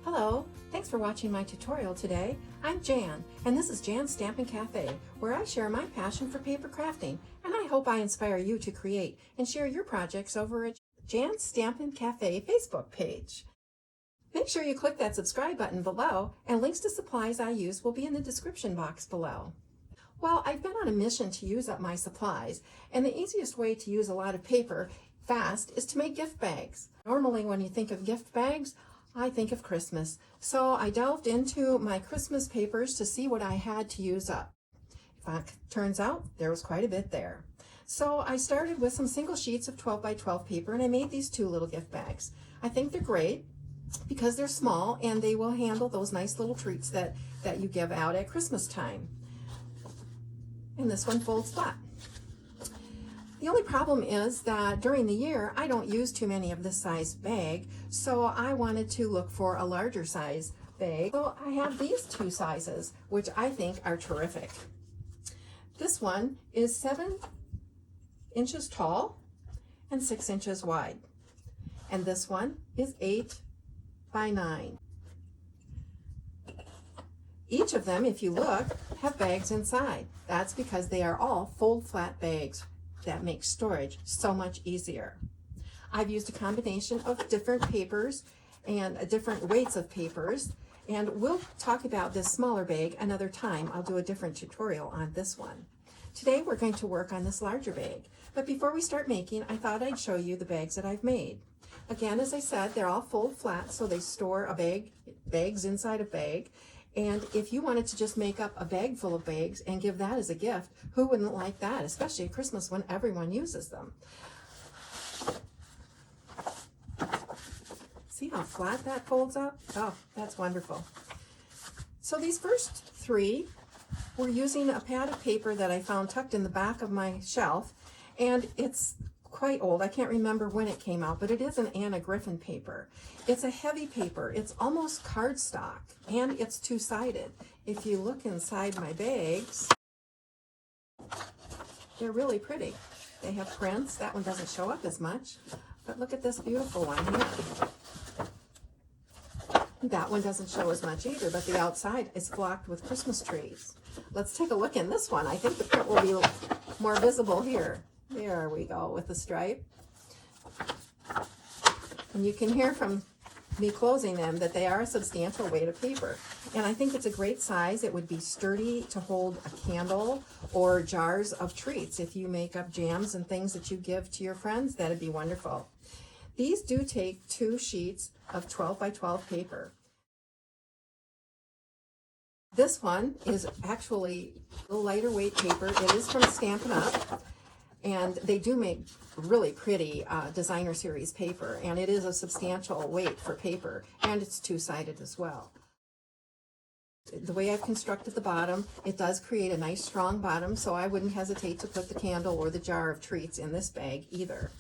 Hello, thanks for watching my tutorial today. I'm Jan, and this is Jan's Stampin' Cafe, where I share my passion for paper crafting, and I hope I inspire you to create and share your projects over at Jan's Stampin' Cafe Facebook page. Make sure you click that subscribe button below, and links to supplies I use will be in the description box below. Well, I've been on a mission to use up my supplies, and the easiest way to use a lot of paper fast is to make gift bags. Normally when you think of gift bags, I think of Christmas, so I delved into my Christmas papers to see what I had to use up. Turns out there was quite a bit there. So I started with some single sheets of 12 by 12 paper, and I made these two little gift bags. I think they're great because they're small and they will handle those nice little treats that you give out at Christmas time. And this one folds flat. The only problem is that during the year I don't use too many of this size bag, so I wanted to look for a larger size bag. So I have these two sizes, which I think are terrific. This one is 7 inches tall and 6 inches wide, and this one is 8 by 9. Each of them, if you look, have bags inside. That's because they are all fold flat bags that make storage so much easier. I've used a combination of different papers and different weights of papers, and we'll talk about this smaller bag another time. I'll do a different tutorial on this one. Today we're going to work on this larger bag, but before we start making, I thought I'd show you the bags that I've made. Again, as I said, they're all fold flat, so they store bags inside a bag. And if you wanted to just make up a bag full of bags and give that as a gift, who wouldn't like that, especially at Christmas when everyone uses them? See how flat that folds up? Oh, that's wonderful. So these first three, we're using a pad of paper that I found tucked in the back of my shelf, and it's quite old. I can't remember when it came out, but it is an Anna Griffin paper. It's a heavy paper. It's almost cardstock, and it's two-sided. If you look inside my bags, they're really pretty. They have prints. That one doesn't show up as much, but look at this beautiful one here. That one doesn't show as much either, but the outside is blocked with Christmas trees. Let's take a look in this one. I think the print will be more visible here. There we go with the stripe. And you can hear from me closing them that they are a substantial weight of paper. And I think it's a great size. It would be sturdy to hold a candle or jars of treats. If you make up jams and things that you give to your friends, that'd be wonderful. These do take 2 sheets of 12 by 12 paper. This one is actually a lighter weight paper. It is from Stampin'UP. And they do make really pretty designer series paper, and it is a substantial weight for paper, and it's two-sided as well. The way I've constructed the bottom, it does create a nice strong bottom, so I wouldn't hesitate to put the candle or the jar of treats in this bag either.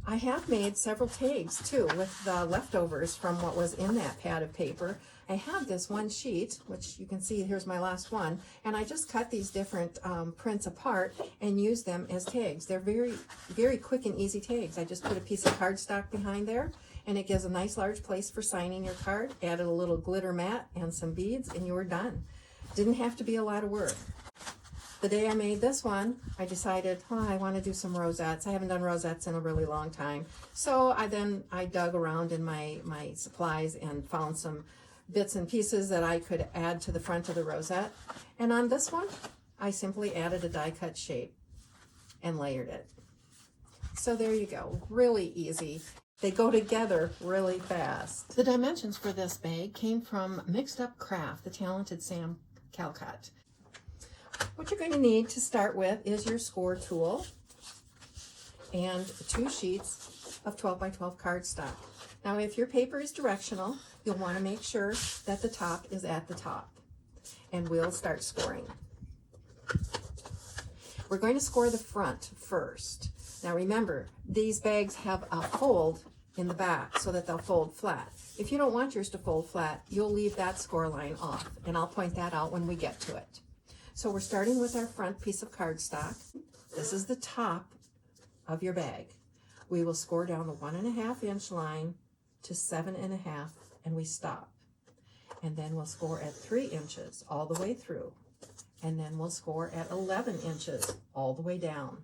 I have made several tags too with the leftovers from what was in that pad of paper. I have this one sheet, which you can see, here's my last one, and I just cut these different prints apart and use them as tags. They're very, very quick and easy tags. I just put a piece of cardstock behind there, and it gives a nice large place for signing your card. Added a little glitter mat and some beads, and you were done. Didn't have to be a lot of work. The day I made this one, I decided, I want to do some rosettes. I haven't done rosettes in a really long time. So I dug around in my supplies and found some bits and pieces that I could add to the front of the rosette. And on this one, I simply added a die cut shape and layered it. So there you go, really easy. They go together really fast. The dimensions for this bag came from Mixed Up Craft, the talented Sam Calcutt. What you're going to need to start with is your score tool and 2 sheets of 12 by 12 cardstock. Now, if your paper is directional, you'll want to make sure that the top is at the top. And we'll start scoring. We're going to score the front first. Now remember, these bags have a fold in the back so that they'll fold flat. If you don't want yours to fold flat, you'll leave that score line off, and I'll point that out when we get to it. So we're starting with our front piece of cardstock. This is the top of your bag. We will score down the 1.5 inch line to 7.5, and we stop. And then we'll score at 3 inches all the way through. And then we'll score at 11 inches all the way down.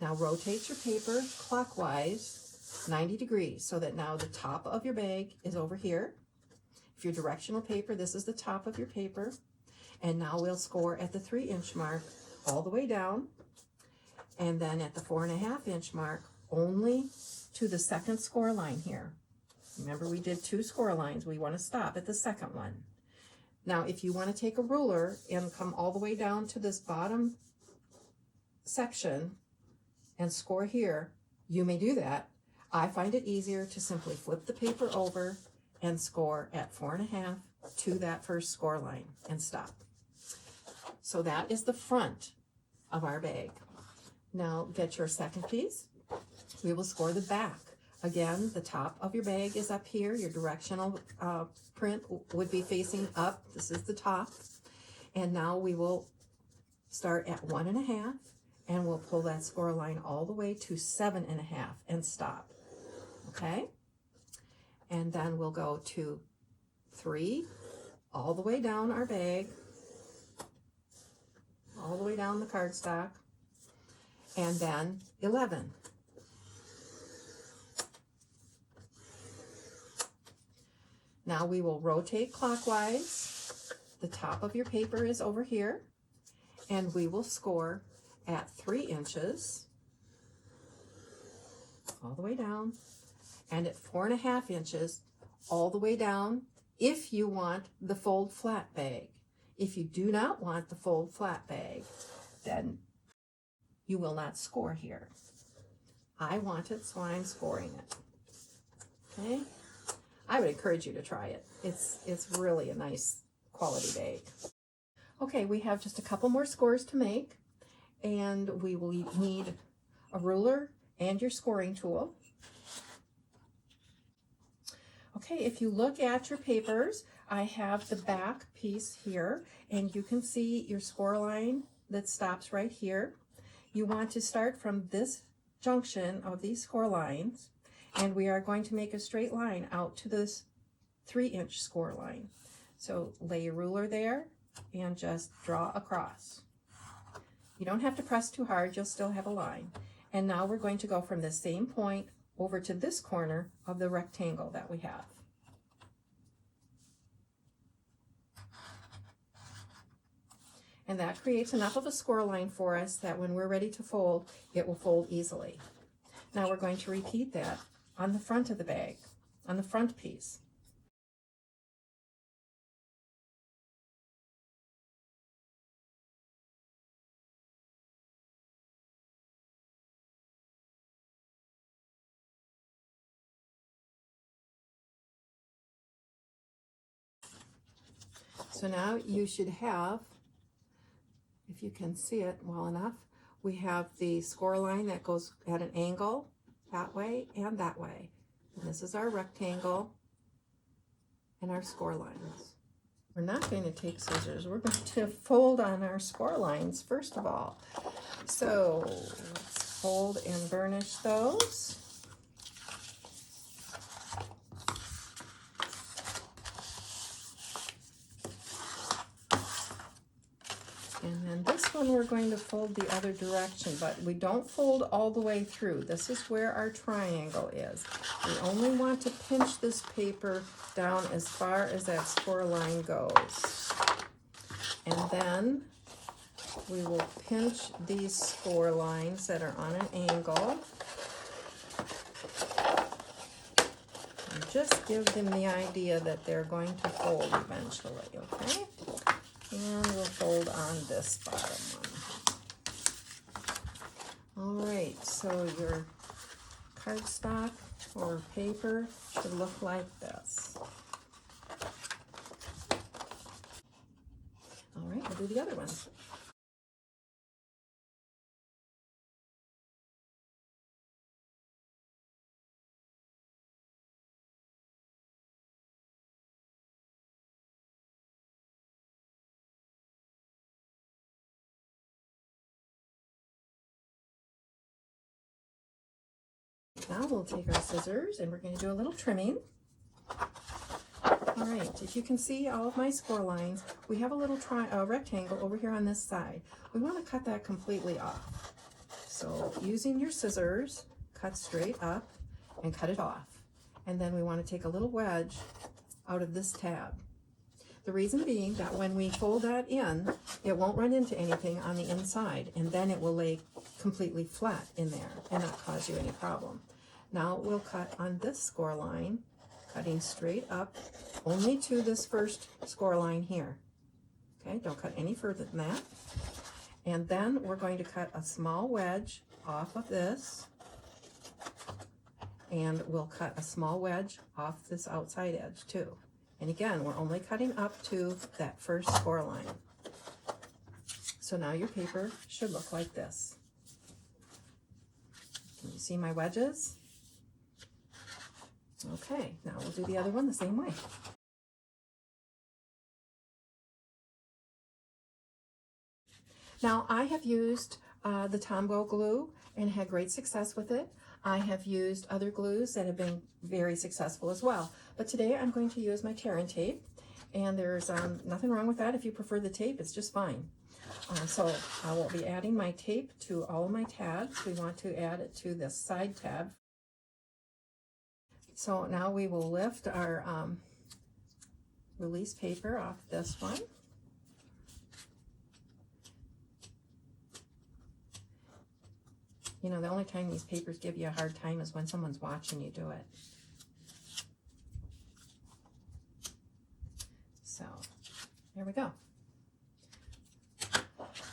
Now rotate your paper clockwise 90 degrees so that now the top of your bag is over here. If you're directional paper, this is the top of your paper. And now we'll score at the 3-inch mark all the way down. And then at the 4.5-inch mark, only to the second score line here. Remember, we did 2 score lines. We want to stop at the second one. Now, if you want to take a ruler and come all the way down to this bottom section and score here, you may do that. I find it easier to simply flip the paper over and score at 4.5 to that first score line and stop. So that is the front of our bag. Now get your second piece. We will score the back. Again, the top of your bag is up here. Your directional print would be facing up. This is the top. And now we will start at 1.5, and we'll pull that score line all the way to 7.5 and stop. Okay? And then we'll go to 3, all the way down our bag, all the way down the cardstock, and then 11. Now we will rotate clockwise. The top of your paper is over here, and we will score at 3 inches all the way down, and at 4.5 inches all the way down if you want the fold flat bag. If you do not want the fold flat bag, then you will not score here. I want it, so I'm scoring it. Okay? I would encourage you to try it. It's really a nice quality bag. Okay, we have just a couple more scores to make, and we will need a ruler and your scoring tool. Okay, if you look at your papers, I have the back piece here, and you can see your score line that stops right here. You want to start from this junction of these score lines, and we are going to make a straight line out to this 3-inch score line. So lay your ruler there and just draw across. You don't have to press too hard, you'll still have a line. And now we're going to go from the same point over to this corner of the rectangle that we have. And that creates enough of a score line for us that when we're ready to fold, it will fold easily. Now we're going to repeat that on the front of the bag, on the front piece. So now you should have, if you can see it well enough, we have the score line that goes at an angle that way and that way. And this is our rectangle and our score lines. We're not going to take scissors. We're going to fold on our score lines first of all. So let's fold and burnish those. And then this one we're going to fold the other direction, but we don't fold all the way through. This is where our triangle is. We only want to pinch this paper down as far as that score line goes. And then we will pinch these score lines that are on an angle. And just give them the idea that they're going to fold eventually, okay? And we'll fold on this bottom one. All right, so your cardstock or paper should look like this. All right, we'll do the other ones. Now we'll take our scissors and we're going to do a little trimming. All right, if you can see all of my score lines, we have a little rectangle over here on this side. We want to cut that completely off. So using your scissors, cut straight up and cut it off. And then we want to take a little wedge out of this tab. The reason being that when we fold that in, it won't run into anything on the inside, and then it will lay completely flat in there and not cause you any problem. Now we'll cut on this score line, cutting straight up only to this first score line here. Okay, don't cut any further than that. And then we're going to cut a small wedge off of this, and we'll cut a small wedge off this outside edge too. And again, we're only cutting up to that first score line. So now your paper should look like this. Can you see my wedges? Okay, now we'll do the other one the same way. Now I have used the Tombow glue and had great success with it. I have used other glues that have been very successful as well. But today I'm going to use my tear and tape, and there's nothing wrong with that. If you prefer the tape, it's just fine. So I will be adding my tape to all of my tabs. We want to add it to this side tab. So now we will lift our release paper off this one. You know, the only time these papers give you a hard time is when someone's watching you do it. So, there we go.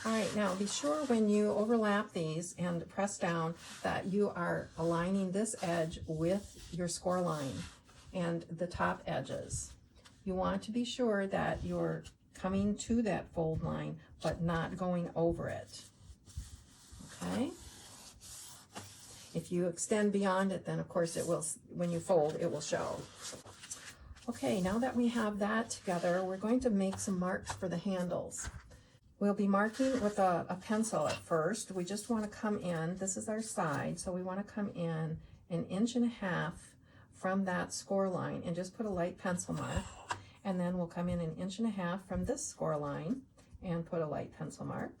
All right, now be sure when you overlap these and press down that you are aligning this edge with your score line and the top edges. You want to be sure that you're coming to that fold line, but not going over it. Okay? If you extend beyond it, then of course it will, when you fold, it will show. Okay, now that we have that together, we're going to make some marks for the handles. We'll be marking with a pencil at first. We just want to come in, this is our side, so we want to come in 1.5 inches from that score line and just put a light pencil mark. And then we'll come in 1.5 inches from this score line and put a light pencil mark.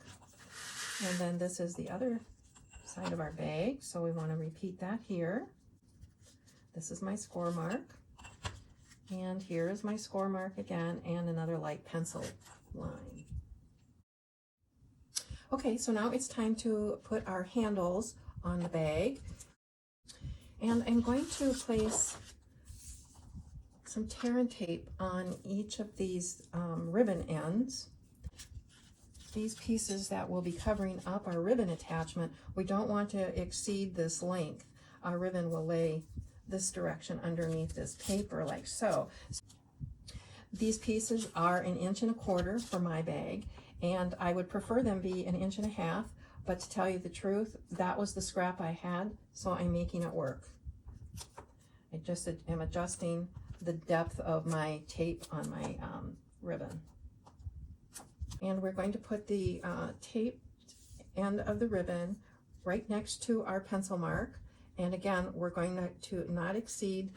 And then this is the other side of our bag, so we want to repeat that here. This is my score mark, and here is my score mark again, and another light pencil line. Okay, so now it's time to put our handles on the bag, and I'm going to place some tear and tape on each of these ribbon ends. These pieces that will be covering up our ribbon attachment, we don't want to exceed this length. Our ribbon will lay this direction underneath this paper like so. These pieces are 1.25 inches for my bag, and I would prefer them be 1.5 inches, but to tell you the truth, that was the scrap I had, so I'm making it work. I just am adjusting the depth of my tape on my ribbon. And we're going to put the tape end of the ribbon right next to our pencil mark. And again, we're going to not exceed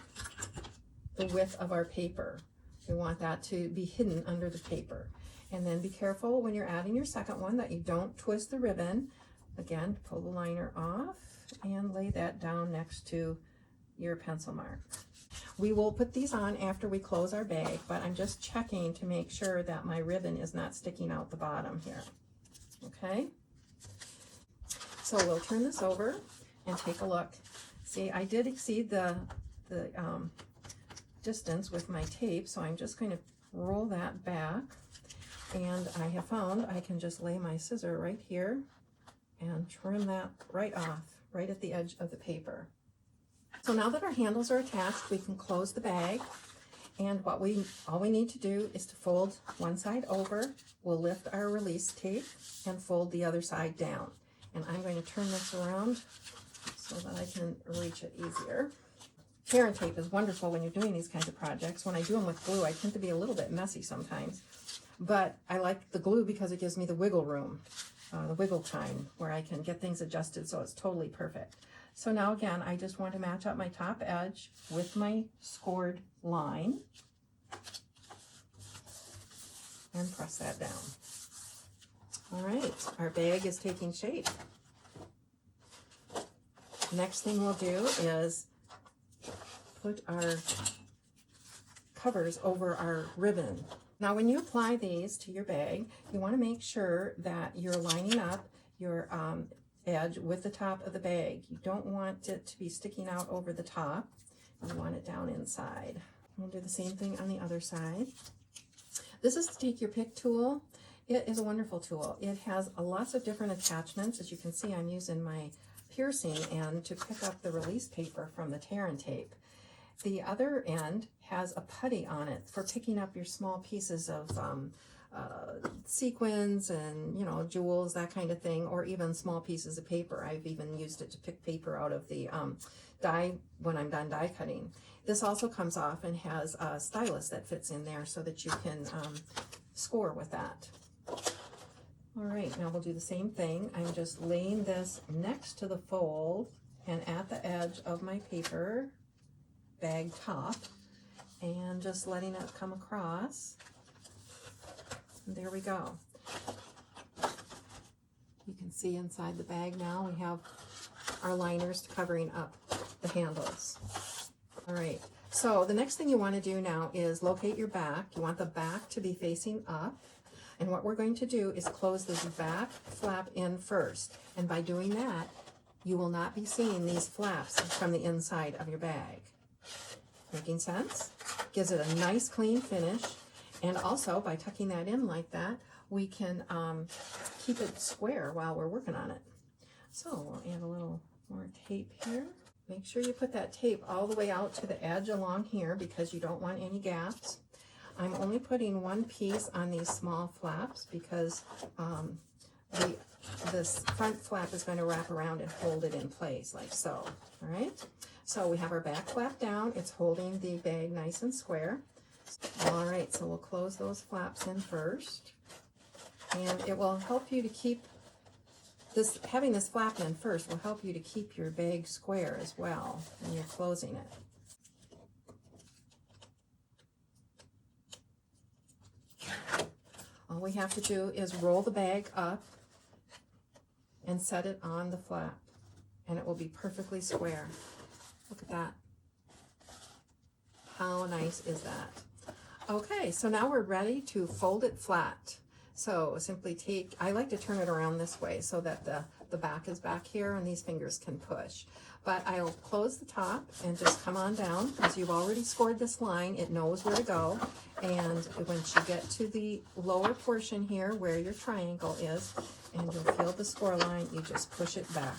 the width of our paper. We want that to be hidden under the paper. And then be careful when you're adding your second one that you don't twist the ribbon. Again, pull the liner off and lay that down next to your pencil mark. We will put these on after we close our bag, but I'm just checking to make sure that my ribbon is not sticking out the bottom here. Okay? So we'll turn this over and take a look. See, I did exceed the distance with my tape, so I'm just going to roll that back. And I have found I can just lay my scissor right here and trim that right off, right at the edge of the paper. So now that our handles are attached, we can close the bag, and all we need to do is to fold one side over. We'll lift our release tape and fold the other side down. And I'm going to turn this around so that I can reach it easier. Tear and tape is wonderful when you're doing these kinds of projects. When I do them with glue, I tend to be a little bit messy sometimes, but I like the glue because it gives me the wiggle room, the wiggle time, where I can get things adjusted so it's totally perfect. So now again, I just want to match up my top edge with my scored line and press that down. All right, our bag is taking shape. Next thing we'll do is put our covers over our ribbon. Now when you apply these to your bag, you want to make sure that you're lining up your edge with the top of the bag. You don't want it to be sticking out over the top. You want it down inside. We'll do the same thing on the other side. This is the Take Your Pick tool. It is a wonderful tool. It has lots of different attachments. As you can see, I'm using my piercing end to pick up the release paper from the tear and tape. The other end has a putty on it for picking up your small pieces of sequins and, you know, jewels, that kind of thing, or even small pieces of paper. I've even used it to pick paper out of the die when I'm done die cutting. This also comes off and has a stylus that fits in there so that you can score with that. All right, now we'll do the same thing. I'm just laying this next to the fold and at the edge of my paper bag top and just letting it come across. And there we go. You can see inside the bag now we have our liners covering up the handles. All right, so the next thing you want to do now is locate your back. You want the back to be facing up. And what we're going to do is close this back flap in first. And by doing that, you will not be seeing these flaps from the inside of your bag. Making sense? Gives it a nice clean finish. And also, by tucking that in like that, we can keep it square while we're working on it. So we'll add a little more tape here. Make sure you put that tape all the way out to the edge along here because you don't want any gaps. I'm only putting one piece on these small flaps because this front flap is going to wrap around and hold it in place like so. All right, so we have our back flap down. It's holding the bag nice and square. All right, so we'll close those flaps in first, and it will help you to keep this, having this flap in first will help you to keep your bag square as well when you're closing it. All we have to do is roll the bag up and set it on the flap, and it will be perfectly square. Look at that. How nice is that? Okay, so now we're ready to fold it flat. So simply take, I like to turn it around this way so that the back is back here and these fingers can push. But I'll close the top and just come on down because you've already scored this line. It knows where to go. And once you get to the lower portion here where your triangle is, and you'll feel the score line, you just push it back.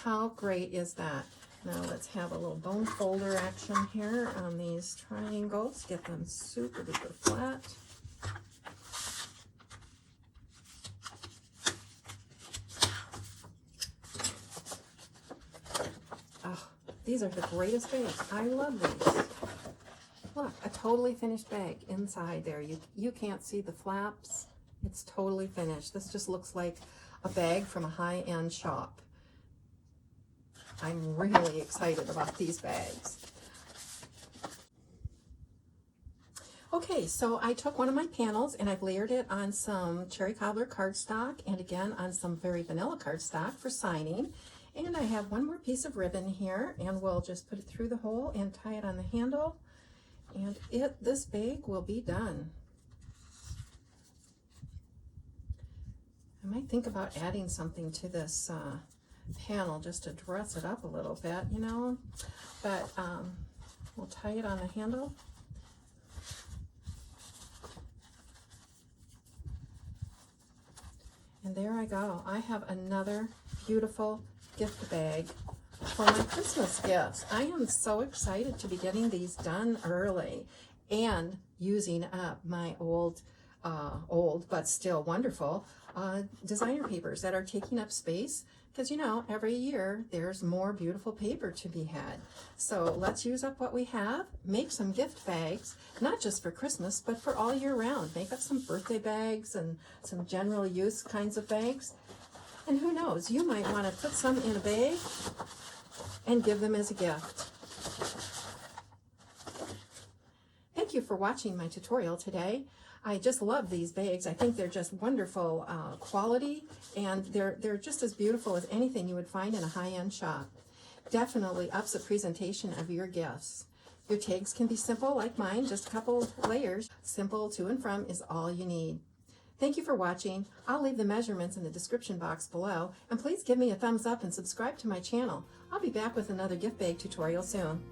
How great is that? Now let's have a little bone folder action here on these triangles. Get them super duper flat. Oh, these are the greatest bags. I love these. Look, a totally finished bag inside there. You can't see the flaps. It's totally finished. This just looks like a bag from a high-end shop. I'm really excited about these bags. Okay, so I took one of my panels and I've layered it on some cherry cobbler cardstock and again on some very vanilla cardstock for signing. And I have one more piece of ribbon here and we'll just put it through the hole and tie it on the handle. And this bag will be done. I might think about adding something to this panel just to dress it up a little bit, you know, but we'll tie it on the handle. And there I go. I have another beautiful gift bag for my Christmas gifts. I am so excited to be getting these done early and using up my old but still wonderful designer papers that are taking up space because, you know, every year there's more beautiful paper to be had. So let's use up what we have, make some gift bags, not just for Christmas, but for all year round. Make up some birthday bags and some general use kinds of bags. And who knows, you might want to put some in a bag and give them as a gift. Thank you for watching my tutorial today. I just love these bags. I think they're just wonderful quality, and they're just as beautiful as anything you would find in a high-end shop. Definitely ups the presentation of your gifts. Your tags can be simple like mine, just a couple layers. Simple to and from is all you need. Thank you for watching. I'll leave the measurements in the description box below, and please give me a thumbs up and subscribe to my channel. I'll be back with another gift bag tutorial soon.